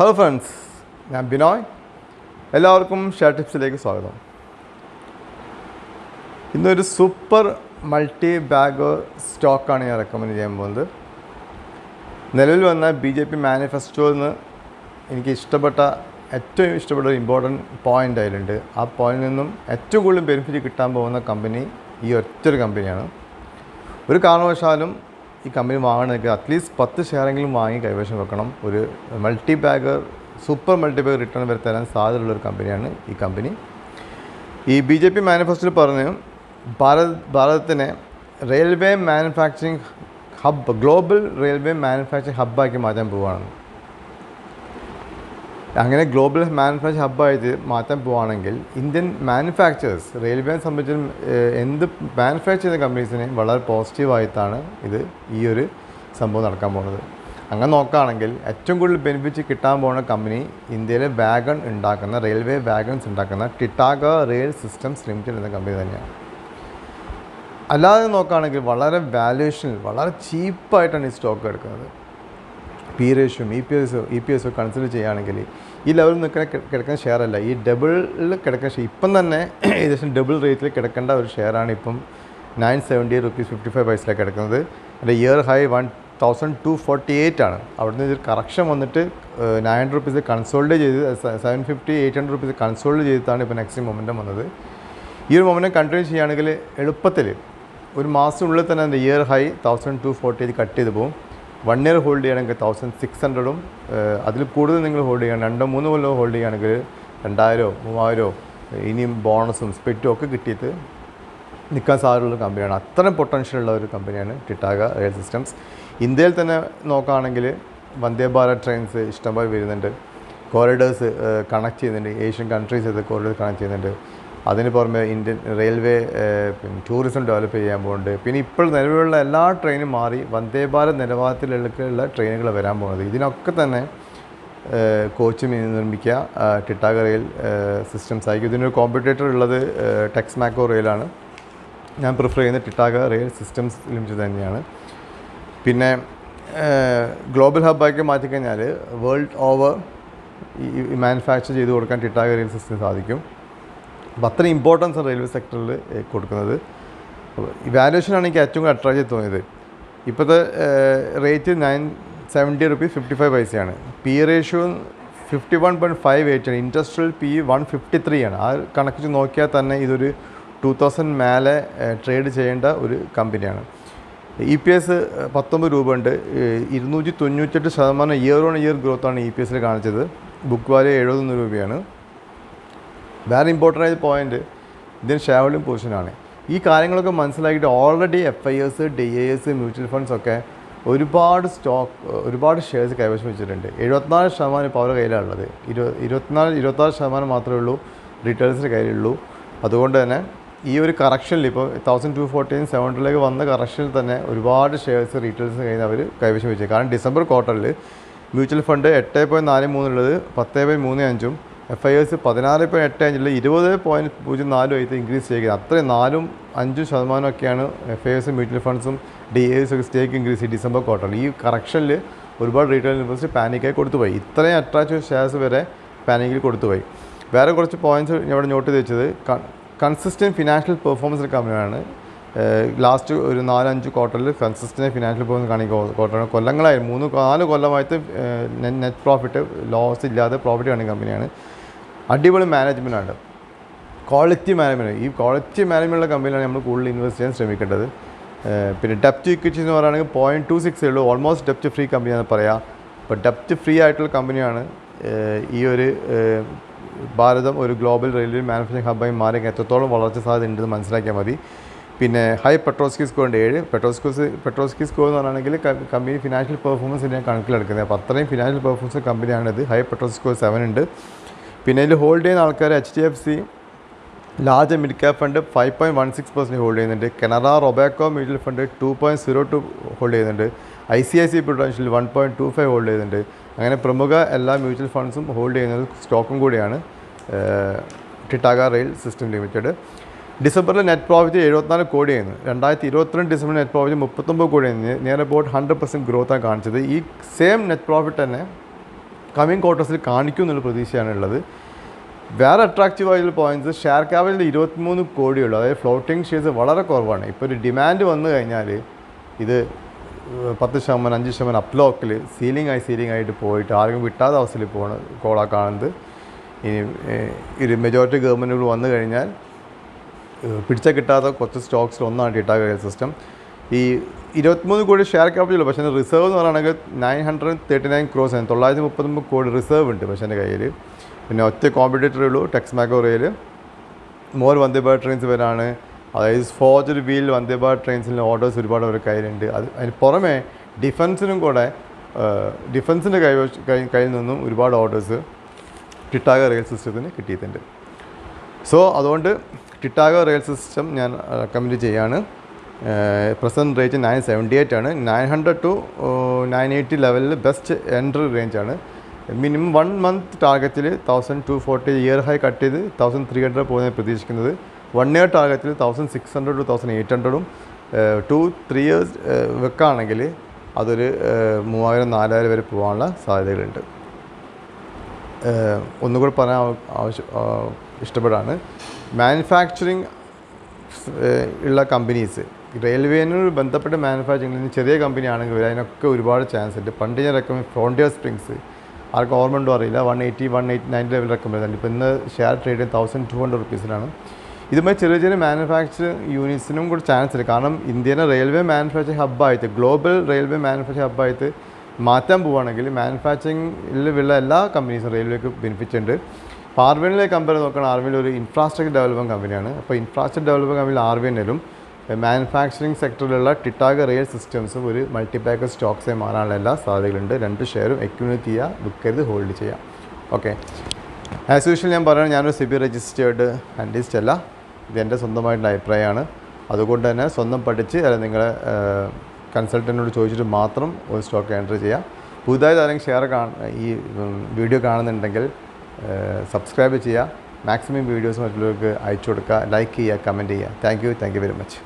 Hello friends, ഞാൻ ബിനോയ്. എല്ലാവർക്കും share ടിപ്സിലേക്ക് സ്വാഗതം. ഇന്നൊരു സൂപ്പർ മൾട്ടി ബാഗ് സ്റ്റോക്കാണ് ഞാൻ റെക്കമെൻഡ് ചെയ്യാൻ പോകുന്നത്. നിലവിൽ വന്ന BJP മാനിഫെസ്റ്റോയിൽ നിന്ന് എനിക്ക് ഏറ്റവും ഇഷ്ടപ്പെട്ട ഒരു ഇമ്പോർട്ടൻറ്റ് പോയിൻ്റ് അതിലുണ്ട്. ആ പോയിന്റിൽ നിന്നും ഏറ്റവും കൂടുതൽ ബെനിഫിറ്റ് കിട്ടാൻ പോകുന്ന കമ്പനി ഈ ഒറ്റൊരു കമ്പനിയാണ്. ഒരു കാരണവശാലും ഈ കമ്പനി വാങ്ങണമെങ്കിൽ അറ്റ്ലീസ്റ്റ് 10 ഷെയറെങ്കിലും വാങ്ങി കൈവശം വെക്കണം. ഒരു സൂപ്പർ മൾട്ടി ബാഗ് റിട്ടേൺ വരെ തരാൻ സാധ്യതയുള്ളൊരു കമ്പനിയാണ് ഈ കമ്പനി. ഈ BJP മാനിഫെസ്റ്റോയിൽ പറഞ്ഞ് ഭാരതത്തിനെ railway manufacturing hub, global railway manufacturing ഹബ്ബാക്കി മാറ്റാൻ പോവുകയാണ്. അങ്ങനെ ഗ്ലോബൽ മാനുഫാക്ചറിങ് ഹബ്ബായിട്ട് മാറ്റാൻ പോവുകയാണെങ്കിൽ ഇന്ത്യൻ മാനുഫാക്ചറേഴ്സ്, റെയിൽവേയെ സംബന്ധിച്ചും എന്ത് മാനുഫാക്ചർ ചെയ്യുന്ന കമ്പനീസിനെ വളരെ പോസിറ്റീവായിട്ടാണ് ഈ ഒരു സംഭവം നടക്കാൻ പോകുന്നത്. അങ്ങനെ നോക്കുകയാണെങ്കിൽ ഏറ്റവും കൂടുതൽ ബെനിഫിറ്റ് കിട്ടാൻ പോകുന്ന കമ്പനി ഇന്ത്യയിലെ വാഗൺ ഉണ്ടാക്കുന്ന, റെയിൽവേ വാഗൺസ് ഉണ്ടാക്കുന്ന ടിറ്റാഗ റെയിൽ സിസ്റ്റംസ് ലിമിറ്റഡ് എന്ന കമ്പനി തന്നെയാണ്. അല്ലാതെ നോക്കുകയാണെങ്കിൽ വളരെ വാല്യുവേഷനിൽ വളരെ ചീപ്പായിട്ടാണ് ഈ സ്റ്റോക്ക് എടുക്കുന്നത്. പി റേഷ്യോയും EPS കൺസിഡർ ചെയ്യുകയാണെങ്കിൽ ഈ ലെവലിൽ കിടക്കുന്ന ഷെയർ അല്ല, ഈ ഡബിളിൽ കിടക്കുന്ന ഷെയർ. ഇപ്പം തന്നെ ഏകദേശം ഡബിൾ റേറ്റിൽ കിടക്കേണ്ട ഒരു ഷെയറാണ് ഇപ്പം 970 rupees 55 പൈസയിലാണ് കിടക്കുന്നത്. അതിൻ്റെ ഇയർ ഹൈ 1248 ആണ്. അവിടുന്ന് ഒരു കറക്ഷൻ വന്നിട്ട് 900 rupees കൺസോൾഡ് ചെയ്ത് 750-800 rupees കൺസോൾഡ് ചെയ്തിട്ടാണ് ഇപ്പോൾ നെക്സ്റ്റ് മൊമെൻറ്റം വന്നത്. ഈ ഒരു മൊമെൻറ്റം കണ്ടിന്യൂ ചെയ്യുകയാണെങ്കിൽ എളുപ്പത്തിൽ ഒരു മാസത്തിനുള്ളിൽ തന്നെ അതിൻ്റെ ഇയർ ഹൈ 1248 കട്ട് ചെയ്ത് പോകും. 1 year ഹോൾഡ് ചെയ്യുകയാണെങ്കിൽ 1600-ഉം അതിൽ കൂടുതൽ നിങ്ങൾ ഹോൾഡ് ചെയ്യുകയാണ് 2-3 കൊല്ലം ഹോൾഡ് ചെയ്യുകയാണെങ്കിൽ 2000-3000 ഇനിയും ബോണസും സ്പെറ്റും ഒക്കെ കിട്ടിയിട്ട് നിൽക്കാൻ സാധ്യതയുള്ള കമ്പനിയാണ്. അത്രയും പൊട്ടൻഷ്യലുള്ള ഒരു കമ്പനിയാണ് ടിറ്റാഗ റെയിൽ സിസ്റ്റംസ്. ഇന്ത്യയിൽ തന്നെ നോക്കുകയാണെങ്കിൽ വന്ദേ ഭാരത് ട്രെയിൻസ് ഇഷ്ടംപോലെ വരുന്നുണ്ട്. കോറിഡേഴ്സ് കണക്ട് ചെയ്യുന്നുണ്ട്, ഏഷ്യൻ കൺട്രീസ് കോറിഡേഴ്സ് കണക്ട് ചെയ്യുന്നുണ്ട്. അതിന് പുറമെ ഇന്ത്യൻ റെയിൽവേ ടൂറിസം ഡെവലപ്പ് ചെയ്യാൻ പോകുന്നുണ്ട്. പിന്നെ ഇപ്പോൾ നിലവിലുള്ള എല്ലാ ട്രെയിനും മാറി വന്ദേ ഭാരത് നിലവാരത്തിലുള്ള ട്രെയിനുകൾ വരാൻ പോകുന്നത്. ഇതിനൊക്കെ തന്നെ കോച്ച് നിർമ്മിക്കുക ടിറ്റാഗ റെയിൽ സിസ്റ്റംസ് ആയിരിക്കും. ഇതിനൊരു കോമ്പറ്റേറ്റർ ഉള്ളത് ടെക്സ്മാക്കോ റെയിലാണ്. ഞാൻ പ്രിഫർ ചെയ്യുന്നത് ടിറ്റാഗ റെയിൽ സിസ്റ്റംസ് ലിമിറ്റഡ് തന്നെയാണ്. പിന്നെ ഗ്ലോബൽ ഹബ്ബാക്കി മാറ്റിക്കഴിഞ്ഞാൽ വേൾഡ് ഓവർ ഈ മാനുഫാക്ചർ ചെയ്ത് കൊടുക്കാൻ ടിറ്റാഗ റെയിൽ സിസ്റ്റം സാധിക്കും. അപ്പോൾ അത്രയും ഇമ്പോർട്ടൻസ് റെയിൽവേ സെക്ടറിൽ കൊടുക്കുന്നത്. ഈ വാല്യുവേഷനാണ് എനിക്ക് ഏറ്റവും കൂടുതൽ അട്രാക്റ്റീവ് തോന്നിയത്. ഇപ്പോഴത്തെ റേറ്റ് 970 rupees 55 പൈസയാണ്. പി റേഷ്യോ 51.58 ആണ്. ഇൻഡസ്ട്രിയൽ PE 153 ആണ്. ആ കണക്ക് നോക്കിയാൽ തന്നെ ഇതൊരു 2000 മേലെ ട്രേഡ് ചെയ്യേണ്ട ഒരു കമ്പനിയാണ്. EPS 19 രൂപ ഉണ്ട്. 298% ഇയർ ഓൺ ഇയർ ഗ്രോത്താണ് EPSൽ കാണിച്ചത്. ബുക്ക് വാല്യൂ 71 രൂപയാണ്. വേറെ ഇമ്പോർട്ടൻ്റ് ആയ പോയിൻ്റ് ഇന്ത്യൻ ഷെയർ ഹോൾഡിംഗ് പൊസിഷനാണ്. ഈ കാര്യങ്ങളൊക്കെ മനസ്സിലാക്കിയിട്ട് already FIS, DIS, mutual funds ഒക്കെ ഒരുപാട് ഷെയർസ് കൈവശം വെച്ചിട്ടുണ്ട്. 74% ഇപ്പോൾ അവരുടെ കയ്യിലാണുള്ളത്. 26% മാത്രമേ ഉള്ളൂ റീറ്റെയിലേഴ്സിൻ്റെ കയ്യിലുള്ളൂ. അതുകൊണ്ട് തന്നെ ഈ ഒരു കറക്ഷനിൽ ഇപ്പോൾ 1214-700 വന്ന കറക്ഷനിൽ തന്നെ ഒരുപാട് ഷെയർസ് റീറ്റെയിലേഴ്സിന് കയ്യിൽ അവർ കൈവശം വെച്ചത്. കാരണം ഡിസംബർ ക്വാർട്ടറിൽ മ്യൂച്വൽ ഫണ്ട് 8.43 ഉള്ളത് 10.35-ഉം FIS 16.85 20.04 ഇൻക്രീസ് ചെയ്യുക. അത്രയും 4-5% FIS മ്യൂച്വൽ ഫണ്ട്സും DIS ഒക്കെ സ്റ്റേക്ക് ഇൻക്രീസ് ചെയ്യും ഡിസംബർ ക്വാർട്ടറിൽ. ഈ കറക്ഷനിൽ ഒരുപാട് റീറ്റെയിൽ ഇൻവെസ്റ്റർ പാനിക്കായി കൊടുത്തുപോയി. ഇത്രയും അട്രാക്റ്റീവ് ഷെയർസ് വരെ പാനിക്കിൽ കൊടുത്തുപോയി. വേറെ കുറച്ച് പോയിൻറ്റ്സ് ഞാൻ ഇവിടെ നോട്ട് ചെയ്ത് വെച്ചത്, കൺസിസ്റ്റൻറ്റ് ഫിനാൻഷ്യൽ പെർഫോമൻസ് കമ്പനിയാണ്. ലാസ്റ്റ് ഒരു 4-5 ക്വാർട്ടറിൽ കൺസിസ്റ്റൻറ്റ് ഫിനാൻഷ്യൽ പെർഫോമൻസ് കാണിക്കുന്ന ക്വാർട്ടറാണ്. കൊല്ലങ്ങളായി 3-4 കൊല്ലമായിട്ട് നെറ്റ് പ്രോഫിറ്റ് ലോസ് ഇല്ലാതെ പ്രോഫിറ്റ് കാണിക്കുന്ന കമ്പനിയാണ്. അടിപൊളി മാനേജ്മെൻറ്റാണ്, ക്വാളിറ്റി മാനേജ്മെൻറ്റ്. ഈ ക്വാളിറ്റി മാനേജ്മെൻറ്റുള്ള കമ്പനിയാണ് നമ്മൾ കൂടുതൽ ഇൻവെസ്റ്റ് ചെയ്യാൻ ശ്രമിക്കേണ്ടത്. പിന്നെ ഡെപ്റ്റ് ഇക്വിറ്റി എന്ന് പറയുകയാണെങ്കിൽ 0.26 ഉള്ളൂ. ഓൾമോസ്റ്റ് ഡെപ്റ്റ് ഫ്രീ കമ്പനിയാണെന്ന് പറയാം. അപ്പോൾ ഡെപ്റ്റ് ഫ്രീ ആയിട്ടുള്ള കമ്പനിയാണ്. ഈ ഒരു ഭാരതം ഒരു ഗ്ലോബൽ റെയിൽവേ മാനുഫാക്ചറിങ് ഹബ്ബായി മാറി എത്രത്തോളം വളർച്ച സാധ്യത ഉണ്ടെന്ന് മനസ്സിലാക്കിയാൽ മതി. പിന്നെ ഹൈ പെട്രോസ്കി സ്കോർ ഉണ്ട് 7. പെട്രോസ്കി സ്കോർ എന്ന് പറയുകയാണെങ്കിൽ കമ്പനി ഫിനാൻഷ്യൽ പെർഫോമൻസ് ഞാൻ കണക്കിലെടുക്കുന്നത്. അപ്പോൾ അത്രയും ഫിനാൻഷ്യൽ പെർഫോമൻസ് കമ്പനിയാണിത്. ഹൈ പെട്രോസ്കി സ്കോർ 7 ഉണ്ട്. പിന്നെ ഇതിൽ ഹോൾഡ് ചെയ്യുന്ന ആൾക്കാർ HDFC large mid cap fund 5.16% hold ചെയ്യുന്നുണ്ട്. കനറ റൊബാക്കോ മ്യൂച്വൽ ഫണ്ട് 2.02 ഹോൾഡ് ചെയ്യുന്നുണ്ട്. ICICI പ്രൊഡൻഷ്യൽ 1.25 ഹോൾഡ് ചെയ്യുന്നുണ്ട്. അങ്ങനെ പ്രമുഖ എല്ലാ മ്യൂച്വൽ ഫണ്ട്സും ഹോൾഡ് ചെയ്യുന്നത് സ്റ്റോക്കും കൂടിയാണ് ടിറ്റാഗ റെയിൽ സിസ്റ്റം ലിമിറ്റഡ്. ഡിസംബറിൽ നെറ്റ് പ്രോഫിറ്റ് 74 കോടിയായിരുന്നു. 2022 ഡിസംബറിൽ നെറ്റ് പ്രോഫിറ്റ് 39 കോടിയായിരുന്നു. നിയർ അബൌട്ട് 100% ഗ്രോത്താണ് കാണിച്ചത്. ഈ സെയിം നെറ്റ് പ്രോഫിറ്റ് തന്നെ കമ്മിങ് ക്വാർട്ടേഴ്സിൽ കാണിക്കും എന്നുള്ള പ്രതീക്ഷയാണ് ഉള്ളത്. വേറെ അട്രാക്റ്റീവ് ആയിട്ടുള്ള പോയിൻറ്റ്സ്, ഷെയർ ക്യാപിറ്റൽ 23 കോടിയുള്ളൂ. അതായത് ഫ്ലോട്ടിംഗ് ഷെയർസ് വളരെ കുറവാണ്. ഇപ്പോൾ ഒരു ഡിമാൻഡ് വന്നു കഴിഞ്ഞാൽ ഇത് 10%, 5% അപ്ലോക്കിൽ സീലിംഗ് ആയിട്ട് പോയിട്ട് ആർക്കും കിട്ടാത്ത അവസ്ഥയിൽ കോളാണ് കാണുന്നത്. ഇനി ഒരു മെജോറിറ്റി ഗവൺമെൻറ്റുകൾ വന്നു കഴിഞ്ഞാൽ പിടിച്ചാൽ കിട്ടാത്ത കുറച്ച് സ്റ്റോക്സിൽ ഒന്നാണ് ടിറ്റാഗോ റെയിൽ സിസ്റ്റം. ഈ 23 കോടി ഷെയർ ക്യാപിറ്റൽ, പക്ഷേ എൻ്റെ റിസർവ് എന്ന് പറയുകയാണെങ്കിൽ 939 crores ആണ്. 939 കോടി റിസർവ് ഉണ്ട് പക്ഷേ എൻ്റെ കയ്യിൽ. പിന്നെ ഒറ്റ കോമ്പറ്റീറ്ററേ ഉള്ളൂ, Texmaco rail. More Vande Bharat trains വരാണ്. അതായത് forged wheel Vande Bharat ട്രെയിൻസിൻ്റെ orders ഒരുപാട് അവരുടെ കയ്യിലുണ്ട്. അതിന് പുറമെ ഡിഫൻസിനും കൂടെ ഡിഫൻസിൻ്റെ കയ്യിൽ നിന്നും ഒരുപാട് ഓർഡേഴ്സ് ടിറ്റാഗോ റെയിൽ സിസ്റ്റത്തിന് കിട്ടിയിട്ടുണ്ട്. സോ അതുകൊണ്ട് ടിറ്റാഗോ റെയിൽ സിസ്റ്റം ഞാൻ റെക്കമെൻഡ് ചെയ്യാണ്. പ്രസൻറ്റ് റേറ്റ് 978 ആണ്. 900 to 980 ലെവലിൽ ബെസ്റ്റ് എൻട്രി റേഞ്ചാണ്. മിനിമം 1 month ടാർഗറ്റിൽ 1240 ഇയർ ഹൈ കട്ട് ചെയ്ത് 1300 പോകുന്നത് പ്രതീക്ഷിക്കുന്നത്. 1 year ടാർഗറ്റിൽ 1600 to 1800 2-3 years വെക്കുകയാണെങ്കിൽ അതൊരു 3000-4000 വരെ പോകാനുള്ള സാധ്യതകളുണ്ട്. ഒന്നുകൂടി പറയാൻ ഇഷ്ടപ്പെടാണ്, മാനുഫാക്ചറിങ് ഉള്ള കമ്പനീസ്, റെയിൽവേനോട് ബന്ധപ്പെട്ട മാനുഫാക്ചറിംഗ് ചെറിയ കമ്പനി ആണെങ്കിൽ അതിനൊക്കെ ഒരുപാട് ചാൻസ് ഉണ്ട്. പണ്ട് ഞാൻ റെക്കമെൻഡ് ഫ്രോണ്ടിയർ സ്പ്രിങ്സ്, ആർക്കും ഓർമ്മ ഉണ്ടോ അറിയില്ല, 180-190 ലെവൽ റെക്കമെൻഡ് ചെയ്യുന്നുണ്ട്. ഇപ്പോൾ ഇന്ന് ഷെയർ ട്രേഡ് 1200 rupees ഇതുമായി ചെറിയ മാനുഫാക്ചറിങ് യൂണിറ്റ്സിനും കൂടി ചാൻസ് ഉണ്ട്. കാരണം ഇന്ത്യയിലെ റെയിൽവേ മാനുഫാക്ചറിങ് ഹബ്ബായിട്ട്, ഗ്ലോബൽ റെയിൽവേ മാനുഫാക്ചറിങ് ഹബ്ബായിട്ട് മാറ്റാൻ പോവുകയാണെങ്കിൽ മാനുഫാക്ചറിങ്ങിലുള്ള എല്ലാ കമ്പനീസും റെയിൽവേക്ക് ബെനിഫിറ്റ് ഉണ്ട്. ഇപ്പോൾ ആർവിനിലെ കമ്പനി നോക്കുകയാണെങ്കിൽ ആർവിനിൽ ഒരു ഇൻഫ്രാസ്ട്രക്ചർ ഡെവലപ്മെൻറ്റ് കമ്പനിയാണ്. അപ്പോൾ ഇൻഫ്രാസ്ട്രക്ചർ ഡെവലപ്മെൻറ്റ് കമ്പനിയിൽ ആർവിനിലും മാനുഫാക്ചറിങ് സെക്ടറിലുള്ള ടിറ്റാഗോ റെയിൽ സിസ്റ്റംസും ഒരു മൾട്ടിപാക്കർ സ്റ്റോക്സായി മാറാനുള്ള എല്ലാ സാധ്യതകളുണ്ട്. 2 ഷെയറും അക്യുമുലേറ്റ് ചെയ്യുക, വിൽക്കരുത്, ഹോൾഡ് ചെയ്യാം. ഓക്കെ, ആസ് യൂഷ്വൽ ഞാൻ പറയുന്നത് ഞാനൊരു SEBI രജിസ്റ്റേർഡ് അനലിസ്റ്റ് അല്ല. ഇത് എൻ്റെ സ്വന്തമായിട്ടുള്ള അഭിപ്രായമാണ്. അതുകൊണ്ട് തന്നെ സ്വന്തം പഠിച്ച് അല്ലെങ്കിൽ നിങ്ങളെ കൺസൾട്ടൻറ്റിനോട് ചോദിച്ചിട്ട് മാത്രം ഒരു സ്റ്റോക്ക് എൻ്റർ ചെയ്യുക. പുതുതായി ആരെങ്കിലും ഈ വീഡിയോ കാണുന്നുണ്ടെങ്കിൽ സബ്സ്ക്രൈബ് ചെയ്യുക, മാക്സിമം വീഡിയോസ് മറ്റുള്ളവർക്ക് അയച്ചു കൊടുക്കുക, ലൈക്ക് ചെയ്യുക, കമൻറ്റ് ചെയ്യുക. Thank you very much.